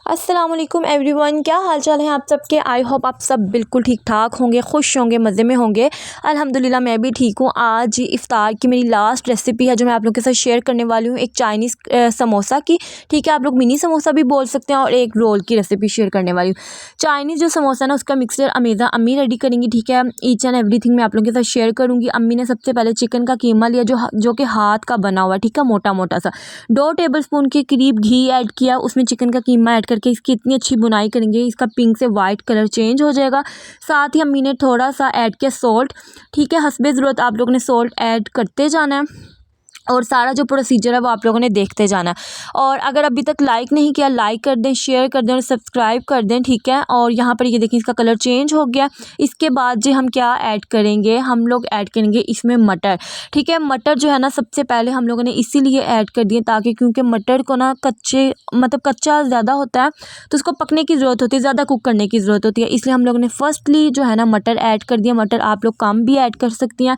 अस्सलाम वालेकुम एवरीवन, क्या हाल चाल है आप सबके। आई होप आप सब बिल्कुल ठीक ठाक होंगे, खुश होंगे, मज़े में होंगे। अल्हम्दुलिल्लाह मैं भी ठीक हूँ। आज इफ़्तार की मेरी लास्ट रेसिपी है जो मैं आप लोगों के साथ शेयर करने वाली हूँ, एक चाइनीज़ समोसा की। ठीक है, आप लोग मिनी समोसा भी बोल सकते हैं, और एक रोल की रेसिपी शेयर करने वाली हूँ। चाइनीज़ जो समोसा है ना, उसका मिक्सचर अमेज़ा अम्मी रेडी करेंगी। ठीक है, ईच एंड एवरीथिंग मैं आप लोगों के साथ शेयर करूँगी। अम्मी ने सबसे पहले चिकन का कीमा लिया जो कि हाथ का बना हुआ, ठीक है, मोटा मोटा सा। 2 टेबलस्पून के करीब घी ऐड किया, उसमें चिकन का कीमा ऐड करके इसकी इतनी अच्छी बुनाई करेंगे, इसका पिंक से वाइट कलर चेंज हो जाएगा। साथ ही अम्मी ने थोड़ा सा ऐड किया सॉल्ट। ठीक है, हस्बे ज़रूरत आप लोगों ने सॉल्ट ऐड करते जाना है, और सारा जो प्रोसीजर है वो आप लोगों ने देखते जाना है। और अगर अभी तक लाइक नहीं किया, लाइक कर दें, शेयर कर दें और सब्सक्राइब कर दें। ठीक है, और यहाँ पर ये देखिए इसका कलर चेंज हो गया। इसके बाद जो हम क्या ऐड करेंगे, हम लोग ऐड करेंगे इसमें मटर। ठीक है, मटर जो है ना, सबसे पहले हम लोगों ने इसीलिए ऐड कर दिए ताकि, क्योंकि मटर को ना कच्चा ज़्यादा होता है, तो उसको पकने की ज़रूरत होती है, ज़्यादा कुक करने की ज़रूरत होती है। इसलिए हम लोगों ने फर्स्टली जो है ना मटर ऐड कर दिया। मटर आप लोग कम भी ऐड कर सकती हैं,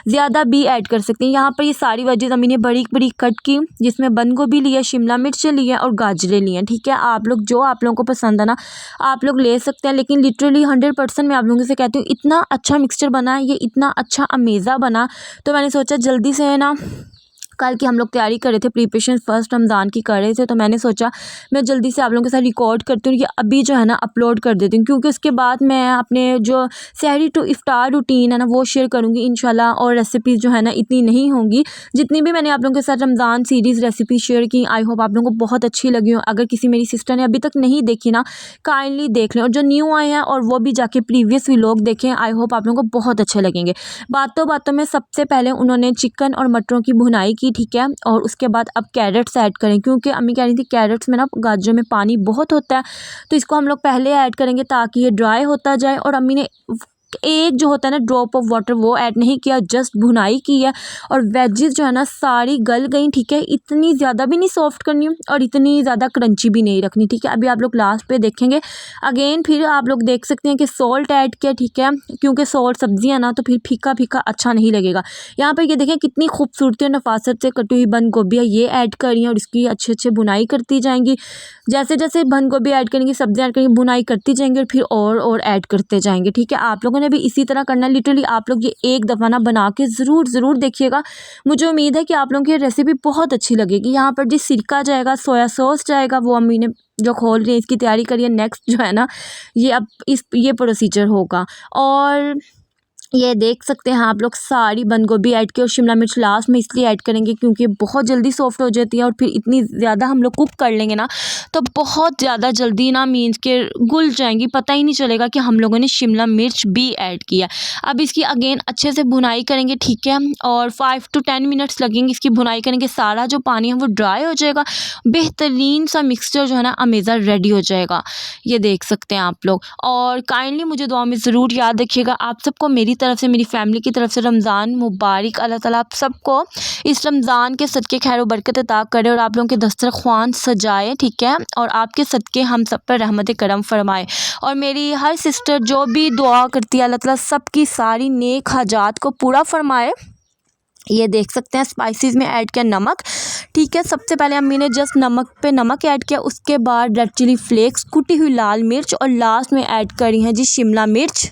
ज़्यादा भी ऐड कर सकती हैं। यहाँ पर ये सारी वेजेस अम्मी ने बड़ी बड़ी कट की, जिसमें बंद गोभी लिया, शिमला मिर्च लिए और गाजरें लिए। ठीक है, आप लोग जो आप लोगों को पसंद है ना, आप लोग ले सकते हैं। लेकिन लिटरली 100% मैं आप लोगों से कहती हूँ, इतना अच्छा मिक्सचर बना, ये इतना अच्छा अमेज़ा बना, तो मैंने सोचा जल्दी से है ना, कल की हम लोग तैयारी कर रहे थे, प्रिपरेशन फर्स्ट रमज़ान की कर रहे थे, तो मैंने सोचा मैं जल्दी से आप लोगों के साथ रिकॉर्ड करती हूँ, ये अभी जो है ना अपलोड कर देती हूँ, क्योंकि उसके बाद मैं अपने जो सहरी टू इफ्तार रूटीन है ना वो शेयर करूँगी इंशाल्लाह। और रेसिपीज़ जो है ना इतनी नहीं होंगी जितनी भी मैंने आप लोगों के साथ रमज़ान सीरीज़ रेसिपी शेयर की। आई होप आप लोगों को बहुत अच्छी लगी हो। अगर किसी मेरी सिस्टर ने अभी तक नहीं देखी ना, काइंडली देख लें, और जो न्यू आए हैं और वो भी जाके प्रीवियस व्लॉग देखें। आई होप आप लोगों को बहुत अच्छे लगेंगे। बातों बातों में सबसे पहले उन्होंने चिकन और मटरों की भुनाई की। ठीक है, और उसके बाद अब कैरेट्स ऐड करें, क्योंकि अम्मी कह रही थी कैरेट्स में ना गाजरों में पानी बहुत होता है, तो इसको हम लोग पहले ऐड करेंगे ताकि ये ड्राई होता जाए। और अम्मी ने एक जो होता है ना ड्रॉप ऑफ वाटर वो ऐड नहीं किया, जस्ट भुनाई की है। और वेजेस जो है ना सारी गल गई। ठीक है, इतनी ज़्यादा भी नहीं सॉफ्ट करनी और इतनी ज़्यादा क्रंची भी नहीं रखनी। ठीक है, अभी आप लोग लास्ट पे देखेंगे अगेन, फिर आप लोग देख सकते हैं कि सॉल्ट ऐड किया। ठीक है, क्योंकि सॉल्ट सब्जियाँ ना तो फिर फीका फीका अच्छा नहीं लगेगा। यहाँ पर ये देखें कितनी खूबसूरती और नफासत से कटी हुई बंद गोभी है, ये ऐड करी है, और इसकी अच्छे अच्छे बुनाई करती जाएंगी। जैसे जैसे बंद गोभी ऐड करेंगी, सब्जियाँ ऐड करेंगी, बुनाई करती जाएंगे, और फिर और ऐड करते जाएंगे। ठीक है, आप लोगों ने भी इसी तरह करना है। लिटरली आप लोग ये एक दफ़ा ना बना के ज़रूर देखिएगा। मुझे उम्मीद है कि आप लोगों की रेसिपी बहुत अच्छी लगेगी। यहाँ पर जिस सिरका जाएगा, सोया सॉस जाएगा, वो अम्मी ने जो खोल रही है इसकी तैयारी करिए। नेक्स्ट जो है ना ये अब ये प्रोसीजर होगा। और ये देख सकते हैं आप लोग सारी बंद गोभी ऐड की, और शिमला मिर्च लास्ट में इसलिए ऐड करेंगे क्योंकि बहुत जल्दी सॉफ्ट हो जाती है, और फिर इतनी ज़्यादा हम लोग कुक कर लेंगे ना तो बहुत ज़्यादा जल्दी ना मीन्स के घुल जाएंगी, पता ही नहीं चलेगा कि हम लोगों ने शिमला मिर्च भी ऐड किया। अब इसकी अगेन अच्छे से भुनाई करेंगे। ठीक है, और 5 to 10 मिनट्स लगेंगे इसकी भुनाई करेंगे, सारा जो पानी है वो ड्राई हो जाएगा, बेहतरीन सा मिक्सचर जो है ना अमेज़ा रेडी हो जाएगा। ये देख सकते हैं आप लोग। और काइंडली मुझे दुआ में ज़रूर याद रखिएगा। आप सबको मेरी तरफ से, मेरी फैमिली की तरफ से रमज़ान मुबारक। अल्लाह ताला आप सबको इस रमज़ान के सदक़े खैर व बरकत अता करे, और आप लोगों के दस्तरख़्वान सजाए। ठीक है, और आपके सदक़े हम सब पर रहमत करम फरमाए। और मेरी हर सिस्टर जो भी दुआ करती है, अल्लाह ताला सबकी सारी नेक हाजात को पूरा फरमाए। ये देख सकते हैं स्पाइसेस में ऐड किया नमक। ठीक है, सबसे पहले अम्मी ने जस्ट नमक पे नमक ऐड किया, उसके बाद रेड चिली फ्लेक्स, कुटी हुई लाल मिर्च, और लास्ट में ऐड करी है जी शिमला मिर्च।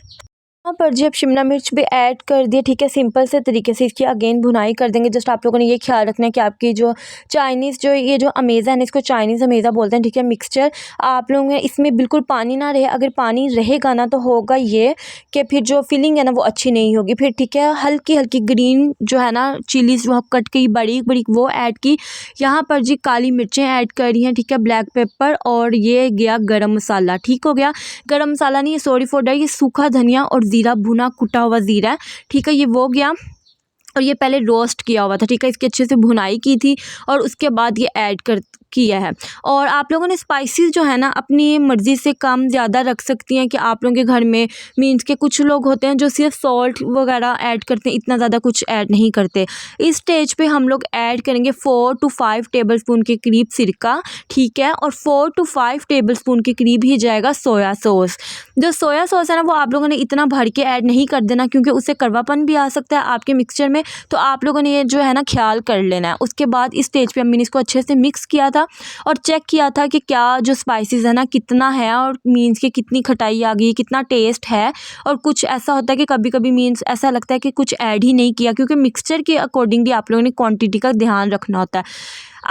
यहाँ पर जी अब शिमला मिर्च भी ऐड कर दिए। ठीक है, सिंपल से तरीके से इसकी अगेन भुनाई कर देंगे। जस्ट आप लोगों ने ये ख्याल रखना है कि आपकी जो चाइनीज़ जो ये जो अमेज़ा है ना, इसको चाइनीज़ अमेज़ा बोलते हैं। ठीक है, मिक्सचर आप लोगों ने इसमें बिल्कुल पानी ना रहे। अगर पानी रहेगा ना तो होगा ये कि फिर जो फिलिंग है ना वो अच्छी नहीं होगी फिर। ठीक है, हल्की हल्की ग्रीन जो है ना चिलीज़ जो कट की बड़ी बड़ी वो ऐड की। यहाँ पर जी काली मिर्चें ऐड करी हैं। ठीक है, ब्लैक पेपर, और ये गया गरम मसाला। ठीक हो गया, गरम मसाला नहीं, सॉरी फॉर डैट, ये सूखा धनिया और ज़ीरा, भुना कुटा हुआ ज़ीरा है। ठीक है, ये वो गया, और ये पहले रोस्ट किया हुआ था। ठीक है, इसकी अच्छे से भुनाई की थी, और उसके बाद ये ऐड कर किया है। और आप लोगों ने स्पाइसेस जो है ना अपनी मर्ज़ी से कम ज़्यादा रख सकती हैं, कि आप लोगों के घर में मीन्स के कुछ लोग होते हैं जो सिर्फ सॉल्ट वगैरह ऐड करते हैं, इतना ज़्यादा कुछ ऐड नहीं करते। इस स्टेज पे हम लोग ऐड करेंगे 4 to 5 टेबलस्पून के करीब सिरका। ठीक है, और 4 to 5 टेबलस्पून के करीब ही जाएगा सोया सॉस। जो सोया सॉस है ना वो आप लोगों ने इतना भर के ऐड नहीं कर देना, क्योंकि उससे कड़वापन भी आ सकता है आपके मिक्सचर में, तो आप लोगों ने ये जो है ना ख्याल कर लेना है। उसके बाद इस स्टेज पे अम्मी ने इसको अच्छे से मिक्स किया था। था और चेक किया था कि क्या जो स्पाइसेस है ना कितना है और मीन्स कि कितनी खटाई आ गई, कितना टेस्ट है। और कुछ ऐसा होता है कि कभी कभी मीन्स ऐसा लगता है कि कुछ ऐड ही नहीं किया, क्योंकि मिक्सचर के अकॉर्डिंगली आप लोगों ने क्वांटिटी का ध्यान रखना होता है।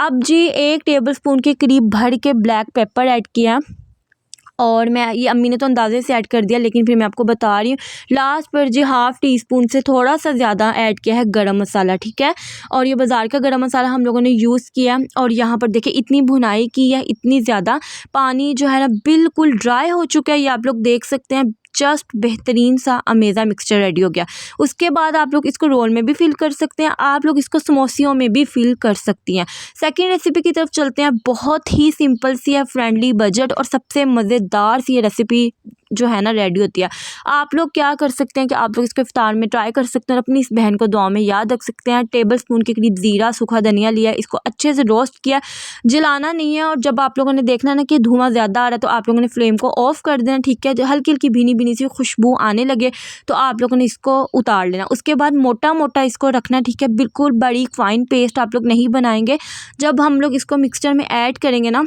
अब जी 1 टेबलस्पून के करीब भर के ब्लैक पेपर ऐड किया, और मैं ये अम्मी ने तो अंदाजे से ऐड कर दिया, लेकिन फिर मैं आपको बता रही हूँ। लास्ट पर जी ½ टीस्पून से थोड़ा सा ज़्यादा ऐड किया है गरम मसाला, ठीक है। और ये बाज़ार का गरम मसाला हम लोगों ने यूज़ किया। और यहाँ पर देखिए इतनी भुनाई की है, इतनी ज़्यादा पानी जो है ना बिल्कुल ड्राई हो चुका है, ये आप लोग देख सकते हैं। जस्ट बेहतरीन सा अमेज़ा मिक्सचर रेडी हो गया। उसके बाद आप लोग इसको रोल में भी फिल कर सकते हैं, आप लोग इसको समोसियों में भी फिल कर सकती हैं। सेकेंड रेसिपी की तरफ चलते हैं। बहुत ही सिंपल सी है, फ्रेंडली बजट और सबसे मज़ेदार सी ये रेसिपी जो है ना रेडी होती है। आप लोग क्या कर सकते हैं कि आप लोग इसको इफ्तार में ट्राई कर सकते हैं और अपनी इस बहन को दुआ में याद रख सकते हैं। टेबलस्पून के करीब ज़ीरा सूखा धनिया लिया है, इसको अच्छे से रोस्ट किया, जलाना नहीं है। और जब आप लोगों ने देखना ना कि धुआं ज़्यादा आ रहा है तो आप लोगों ने फ्लेम को ऑफ कर देना, ठीक है। हल्की हल्की भीनी भीनी सी खुशबू आने लगे तो आप लोगों ने इसको उतार लेना। उसके बाद मोटा मोटा इसको रखना, ठीक है। बिल्कुल बारीक फाइन पेस्ट आप लोग नहीं बनाएंगे। जब हम लोग इसको मिक्सचर में ऐड करेंगे ना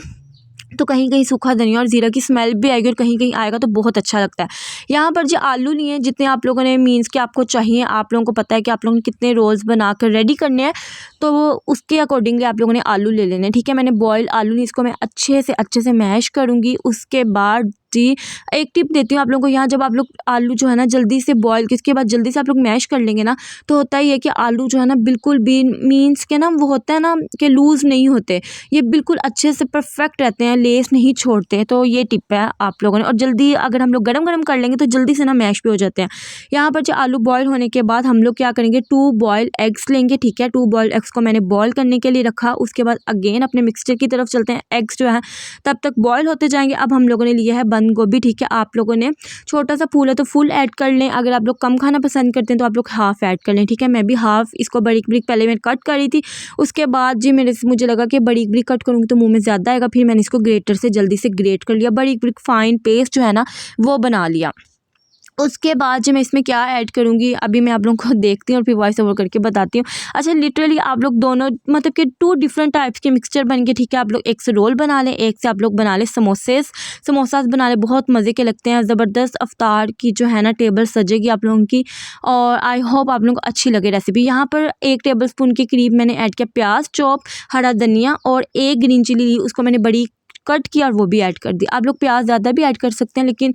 तो कहीं कहीं सूखा धनिया और ज़ीरा की स्मेल भी आएगी और कहीं कहीं आएगा तो बहुत अच्छा लगता है। यहाँ पर जो आलू लिए हैं जितने आप लोगों ने मीन्स कि आपको चाहिए, आप लोगों को पता है कि आप लोगों ने कितने रोल्स बनाकर रेडी करने हैं, तो उसके अकॉर्डिंगली आप लोगों ने आलू ले लेने, ठीक है। मैंने बॉयल आलू नहीं, इसको मैं अच्छे से मैश करूँगी। उसके बाद जी एक टिप देती हूँ आप लोगों को, यहाँ जब आप लोग आलू जो है ना जल्दी से बॉयल इसके बाद जल्दी से आप लोग मैश कर लेंगे ना, तो होता ही है कि आलू जो है ना बिल्कुल भी मीन्स के ना वो होता है ना कि लूज़ नहीं होते, ये बिल्कुल अच्छे से परफेक्ट रहते हैं, लेस नहीं छोड़ते। तो ये टिप है आप लोगों ने। और जल्दी अगर हम लोग गरम गरम कर लेंगे तो जल्दी से ना मैश भी हो जाते हैं। यहाँ पर जो आलू बॉयल होने के बाद हम लोग क्या करेंगे, 2 बॉयल एग्स लेंगे, ठीक है। 2 बॉयल एग्स को मैंने बॉयल करने के लिए रखा। उसके बाद अगेन अपने मिक्सचर की तरफ चलते हैं। एग्स जो है तब तक बॉयल होते जाएंगे। अब हम लोगों ने लिया है बंद गोभी, ठीक है। आप लोगों ने छोटा सा फूल है तो फुल ऐड कर लें, अगर आप लोग कम खाना पसंद करते हैं तो आप लोग हाफ़ ऐड कर लें, ठीक है। मैं भी हाफ़ इसको बारीक बारीक पहले मैं कट करी थी। उसके बाद जी मुझे लगा कि बारीक बारीक कट करूँगी तो मुंह में ज़्यादा आएगा, फिर मैंने इसको ग्रेटर से जल्दी से ग्रेट कर लिया, बारीक बारीक फाइन पेस्ट जो है ना वो बना लिया। उसके बाद जो मैं इसमें क्या ऐड करूँगी अभी मैं आप लोगों को देखती हूँ और फिर वॉइस ओवर करके बताती हूँ। अच्छा, लिटरली आप लोग दोनों मतलब कि 2 डिफरेंट टाइप्स के मिक्सचर बन के, ठीक है। आप लोग एक से रोल बना लें, एक से आप लोग बना लें समोसास बना लें, बहुत मज़े के लगते हैं। ज़बरदस्त अफ्तार की जो है ना टेबल सजेगी आप लोगों की, और आई होप आप लोगों को अच्छी लगे रेसिपी। यहाँ पर 1 टेबलस्पून के करीब मैंने ऐड किया प्याज चॉप, हरा धनिया और 1 ग्रीन चिली ली, उसको मैंने बड़ी कट किया और वो भी ऐड कर दी। आप लोग प्याज ज़्यादा भी ऐड कर सकते हैं, लेकिन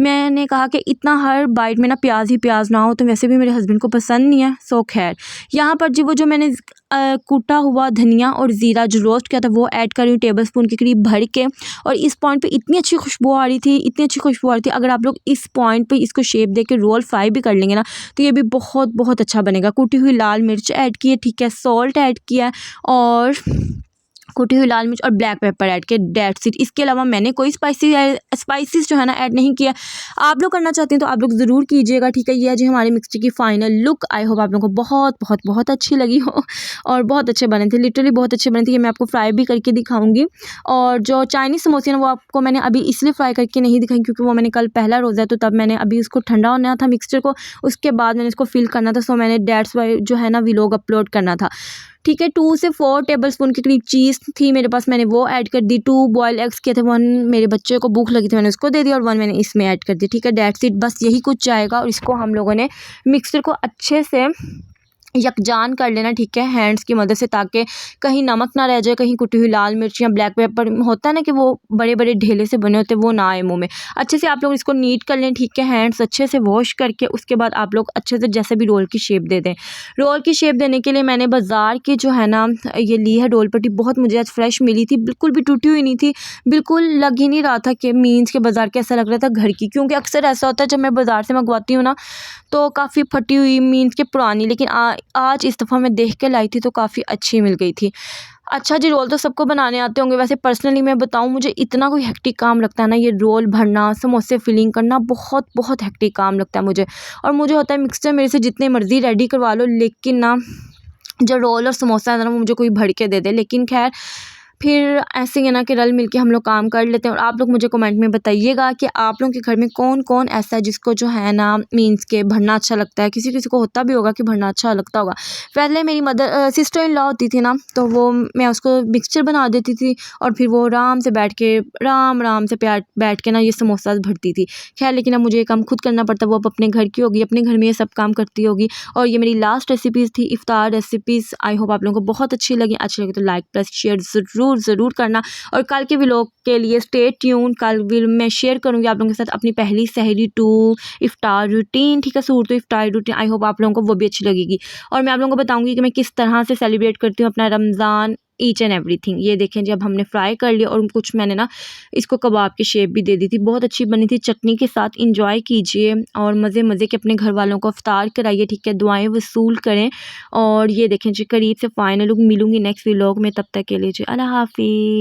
मैंने कहा कि इतना हर बाइट में ना प्याज ही प्याज ना हो, तो वैसे भी मेरे हस्बैंड को पसंद नहीं है, सो खैर। यहाँ पर जी वो जो मैंने कूटा हुआ धनिया और ज़ीरा जो रोस्ट किया था वो ऐड कर रही हूँ टेबलस्पून के करीब भर के। और इस पॉइंट पे इतनी अच्छी खुशबू आ रही थी, इतनी अच्छी खुशबू आ रही थी। अगर आप लोग इस पॉइंट पे इसको शेप दे के रोल फ्राई भी कर लेंगे ना तो ये भी बहुत बहुत अच्छा बनेगा। कुटी हुई लाल मिर्च ऐड की है, ठीक है। सॉल्ट ऐड किया है और कुटी हुई लाल मिर्च और ब्लैक पेपर ऐड किया, डेट्स इट। इसके अलावा मैंने कोई स्पाइसेस जो है ना ऐड नहीं किया। आप लोग करना चाहते हैं तो आप लोग ज़रूर कीजिएगा, ठीक है। ये है जी हमारे मिक्सचर की फाइनल लुक। आई होप आप लोगों को बहुत बहुत बहुत अच्छी लगी हो और बहुत अच्छे बने थे, लिटरली बहुत अच्छे बने थे। ये मैं आपको फ्राई भी करके दिखाऊंगी। और जो चाइनीज़ समोसे हैं वो आपको मैंने अभी इसलिए फ्राई करके नहीं दिखाई क्योंकि वो मैंने कल पहला रोज़ा है, तो तब मैंने अभी उसको ठंडा होना था मिक्सचर को, उसके बाद मैंने इसको फिल करना था। सो मैंने डेट्स वाई जो है ना व्लॉग अपलोड करना था, ठीक है। 2 से 4 टेबलस्पून के करीब चीज़ थी मेरे पास, मैंने वो ऐड कर दी। 2 बॉयल एग्स किए थे, 1 मेरे बच्चे को भूख लगी थी मैंने उसको दे दिया और 1 मैंने इसमें ऐड कर दी, ठीक है। डेट्स इट, बस यही कुछ जाएगा। और इसको हम लोगों ने मिक्सर को अच्छे से यकजान कर लेना, ठीक है, हैंड्स की मदद से, ताकि कहीं नमक ना रह जाए, कहीं कुटी हुई लाल मिर्च या ब्लैक पेपर होता है ना कि वो बड़े बड़े ढेले से बने होते हैं, वो ना आए मुंह में। अच्छे से आप लोग इसको नीट कर लें, ठीक है, हैंड्स अच्छे से वॉश करके। उसके बाद आप लोग अच्छे से जैसे भी रोल की शेप दे दें। रोल की शेप देने के लिए मैंने बाज़ार की जो है ना ये ली है रोल पट्टी, बहुत मुझे आज फ्रेश मिली थी, बिल्कुल भी टूटी हुई नहीं थी, बिल्कुल लग ही नहीं रहा था कि मीन्स के बाज़ार के, ऐसा लग रहा था घर की। क्योंकि अक्सर ऐसा होता है जब मैं बाज़ार से मंगवाती हूँ ना तो काफ़ी फटी हुई मीन्स के पुरानी, लेकिन आज इस दफ़ा मैं देख के लाई थी तो काफ़ी अच्छी मिल गई थी। अच्छा जी, रोल तो सबको बनाने आते होंगे, वैसे पर्सनली मैं बताऊं मुझे इतना कोई हेक्टिक काम लगता है ना, ये रोल भरना, समोसे फिलिंग करना बहुत बहुत हेक्टिक काम लगता है मुझे। और मुझे होता है मिक्सचर मेरे से जितने मर्ज़ी रेडी करवा लो, लेकिन ना जो रोल और समोसा है ना वो मुझे कोई भर के दे दे। लेकिन खैर फिर ऐसे ही है ना कि रल मिल के हम लोग काम कर लेते हैं। और आप लोग मुझे कमेंट में बताइएगा कि आप लोगों के घर में कौन कौन ऐसा है जिसको जो है ना मीन्स के भरना अच्छा लगता है। किसी किसी को होता भी होगा कि भरना अच्छा लगता होगा। पहले मेरी सिस्टर इन लॉ होती थी ना, तो वो मैं उसको मिक्सचर बना देती थी और फिर वो आराम से बैठ के आराम से बैठ के ना ये समोसा भरती थी। खैर लेकिन अब मुझे ये काम खुद करना पड़ता, वो अब अपने घर की होगी, अपने घर में ये सब काम करती होगी। और ये मेरी लास्ट रेसिपीज़ थी, इफ्तार रेसिपीज़। आई होप आप लोगों को बहुत अच्छी लगी। अच्छी लगी तो लाइक प्लस शेयर ज़रूर करना। और कल के व्लॉग के लिए स्टे ट्यून। कल भी मैं शेयर करूँगी आप लोगों के साथ अपनी पहली सहरी टू इफ्तार रूटीन, ठीक है, सूर तो इफ्तार रूटीन। आई होप आप लोगों को वो भी अच्छी लगेगी। और मैं आप लोगों को बताऊँगी कि मैं किस तरह से सेलिब्रेट करती हूँ अपना रमज़ान, ईच एंड एवरीथिंग। ये देखें जी, अब हमने फ्राई कर लिया और कुछ मैंने ना इसको कबाब की शेप भी दे दी थी। बहुत अच्छी बनी थी चटनी के साथ। इंजॉय कीजिए और मज़े के अपने घर वालों को इफ्तार कराइए, ठीक है, दुआएं वसूल करें। और ये देखें जी, करीब से फाइनल लुक। मिलूंगी नेक्स्ट व्लॉग में, तब तक के लिए जी अल्लाह हाफिज़।